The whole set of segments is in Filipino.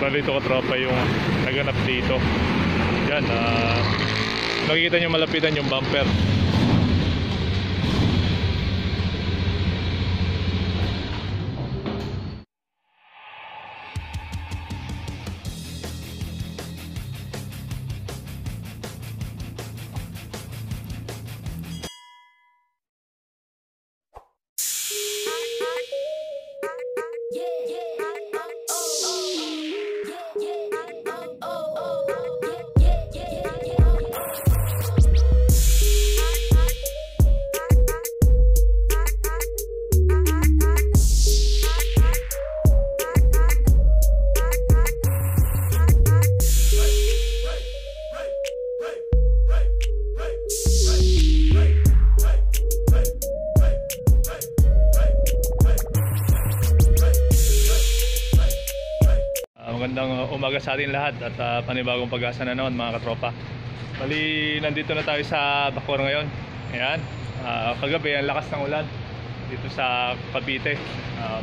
Bali ito katropa yung naganap dito. Yan, nakikita nyo malapitan yung bumper. Magandang umaga sa atin lahat at panibagong pag-asa na naman mga katropa. Bali, nandito na tayo sa Bacoor ngayon. Ayan, kagabi ang lakas ng ulan dito sa Cavite.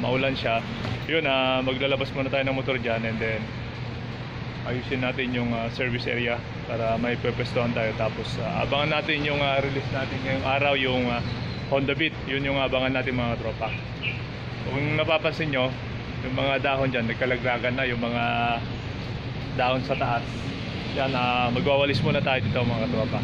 Maulan siya. Yun, maglalabas muna tayo ng motor dyan and then ayusin natin yung service area para may pwestuhan tayo. Tapos abangan natin yung release natin ngayong araw, yung Honda Beat. Yun yung abangan natin mga katropa. Kung napapansin nyo, yung mga dahon dyan nagkalaglagan na, yung mga dahon sa taas yan, magwawalis muna tayo dito mga katropa.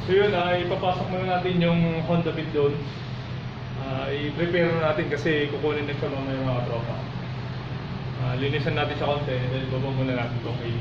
So yun, ipapasok muna natin yung Honda Beat doon. I-prepare natin kasi kukunin na siya mamaya mga tropa. Linisan natin sa konti, then babang muna natin itong kay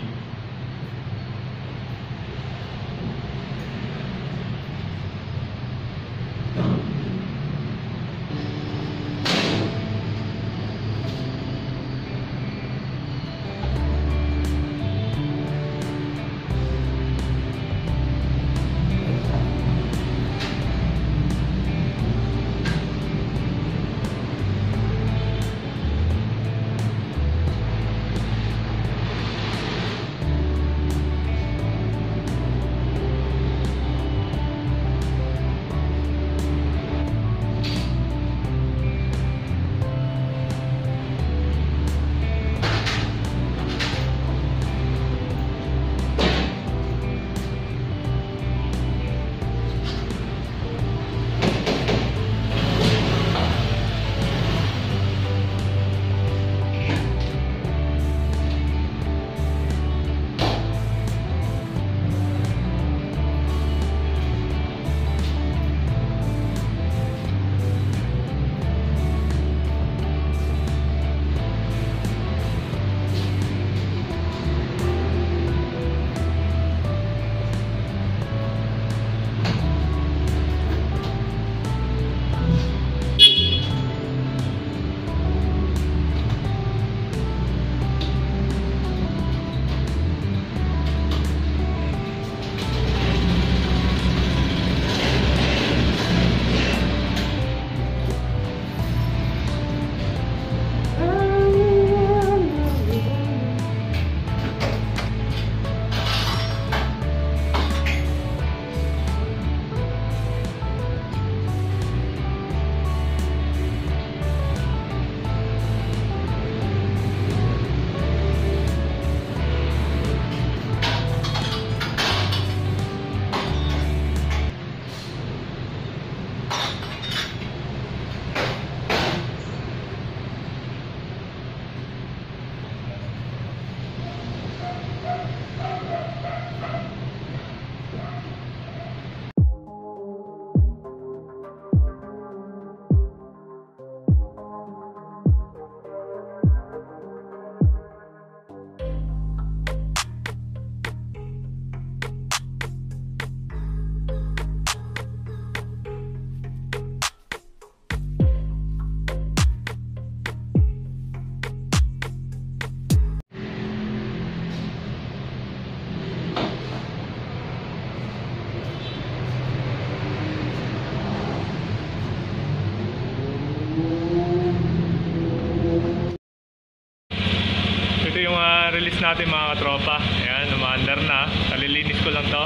release natin mga katropa. Ayan, umaandar na. Kalilinis ko lang to.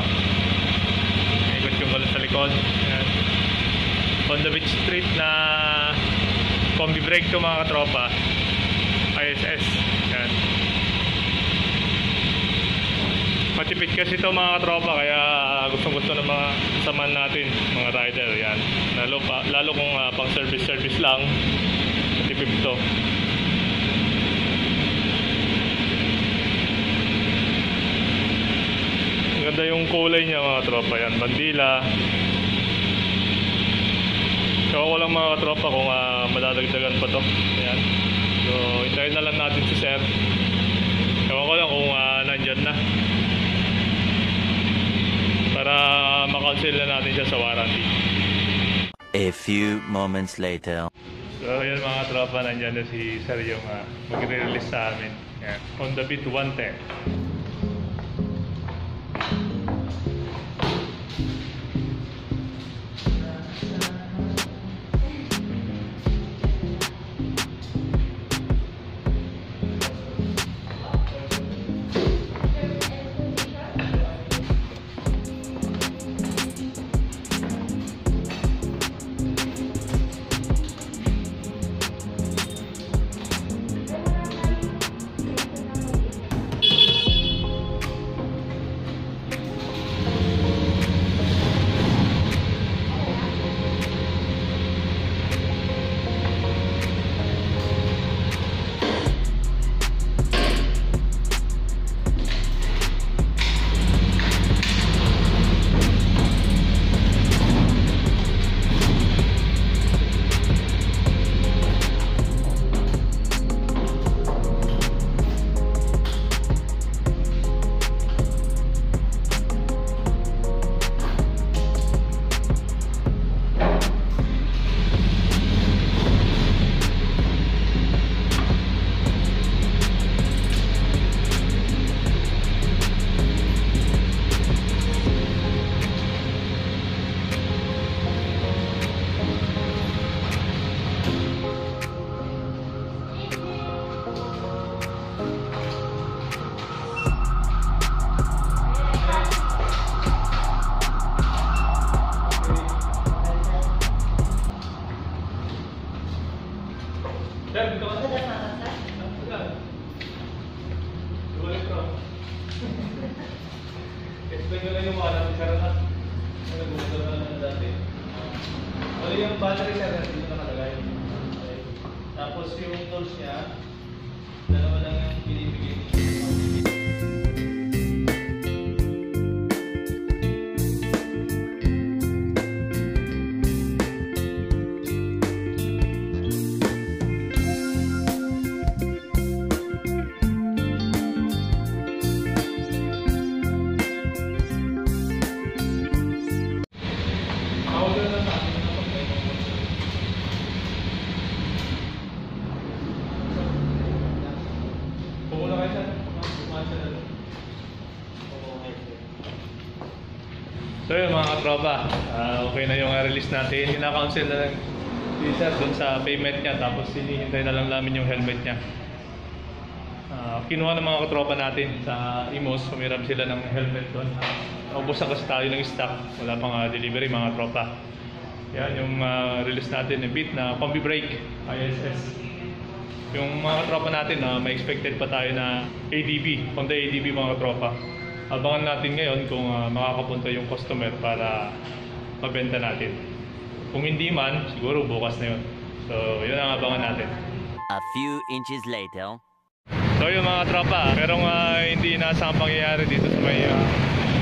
Ikot yung gulo sa likod. Ayan. Honda Beach Street na combi brake to mga katropa. ISS. Ayan. Matipid kasi ito mga katropa, kaya gustong-gusto ng mga samahan natin, mga rider. Ayan. Lalo kung pang service lang, matipid ito. Ganda yung kulay niya mga tropa. Yan, bandila. Kaya ko lang mga tropa kung madadagdagan pa to. Ayan. So hintayin na lang natin si sir. Kaya ko lang kung nandyan na, para makancel na natin siya sa warranty. A few moments later. So yun mga tropa, nandyan na si sir yung magre-release sa amin. Ayan. Honda Beat 110. Explain ko lang yung mga natin, sir, na nag-uusap na lang dati. Wala yung battery, sir, dito nakalagay. Okay. Tapos yung tools niya, dalawa lang yung binibigay niya. So yun mga katropa, okay na yung release natin. Ina-counsel na lang si sir dun sa payment niya, tapos hinihintay na lang namin yung helmet niya. Kinuha ng mga katropa natin sa Imos, pumiram sila ng helmet doon. Ubos na kasi tayo ng stock, wala pang delivery mga katropa. Yan yung release natin ng Beat na combi brake ISS. Yung mga katropa natin, may expected pa tayo na ADB, Honda ADB mga katropa. Abangan natin ngayon kung makakapunta yung customer para mabenta natin. Kung hindi man, siguro bukas na yun. So, yun ang abangan natin. A few inches later. So, yung mga tropa, merong hindi inaasang pangyayari dito sa may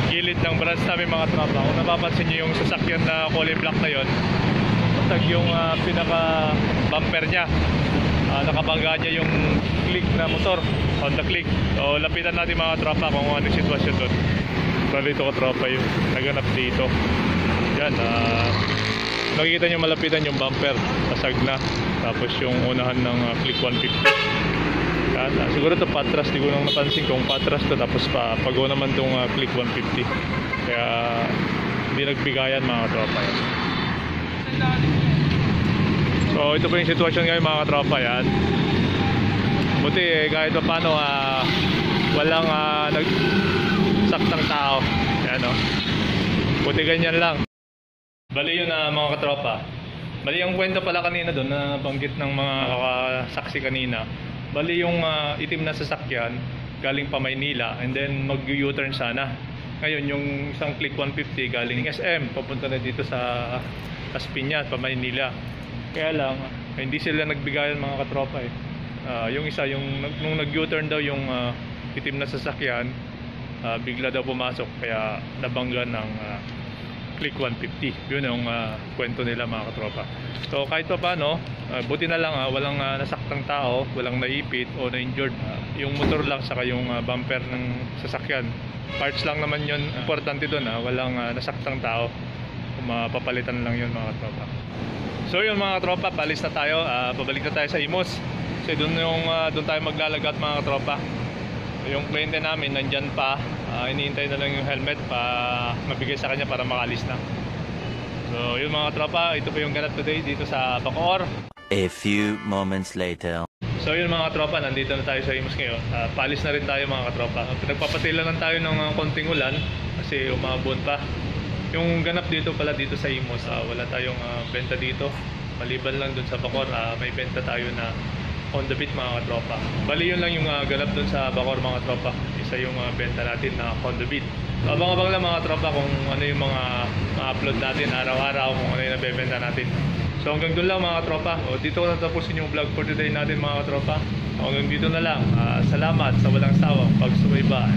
gilid ng branch namin mga tropa. Kung napapansin nyo yung sasakyan na kulay black na yun, patag yung pinaka bumper niya. Nakabangga niya yung click na motor, Honda Click. So lapitan natin mga tropa kung ano yung sitwasyon doon. Bali ito ka tropa yung naganap dito. Yan, nakikita nyo malapitan yung bumper, pasag na. Tapos yung unahan ng Click 150. Yan, siguro ito patras, di ko nang napansin kung patras to. Tapos pag-o naman itong Click 150. Kaya hindi nagbigayan mga tropa yan. So ito po yung sitwasyon ngayon mga katropa. Yan, buti kahit pa paano walang nagsaktang tao. Ayan o. Buti ganyan lang. Bali yun mga katropa. Bali yung kwento pala kanina doon na banggit ng mga saksi kanina. Bali yung itim na sasakyan galing pa Maynila and then mag-U-turn sana. Ngayon yung isang Click 150 galing SM papunta na dito sa Las Piñas pa Maynila. Kaya lang hindi sila nagbigayan mga katropa eh. Yung isa nung nag-U-turn daw yung itim na sasakyan, bigla daw pumasok kaya nabangga ng Click 150. Yun yung kwento nila mga katropa. So kahit pa paano, buti na lang walang nasaktang tao, walang naipit o na-injured. Yung motor lang saka yung bumper ng sasakyan. Parts lang naman yun. Importante doon walang nasaktang tao. Mapapalitan lang yun mga katropa. So yun mga katropa, palis na tayo. Pabalik na tayo sa Imus. Kasi doon tayo maglalagat mga katropa. Yung kliyente namin nandyan pa, iniintay na lang yung helmet pa mabigay sa kanya para makalis na. So yun mga tropa, ito po yung ganap today dito sa Bacoor. A few moments later. So yun mga tropa, nandito na tayo sa Imus ngayon. Palis na rin tayo mga tropa. Nagpapatila lang tayo ng konting ulan kasi umabon pa. Yung ganap dito pala dito sa Imus, wala tayong benta dito. Maliban lang dun sa Bacoor, may benta tayo na on the beat mga katropa. Bali yun lang yung ganap dun sa Bacoor mga tropa. Isa yung benta natin na on the beat. Abang-abang lang mga tropa kung ano yung mga upload natin araw-araw, kung ano yung nabebenta natin. So hanggang dun lang mga tropa. Dito ko natapusin yung vlog for today natin mga tropa. Hanggang dito na lang. Salamat sa walang sawang pagsubaybay.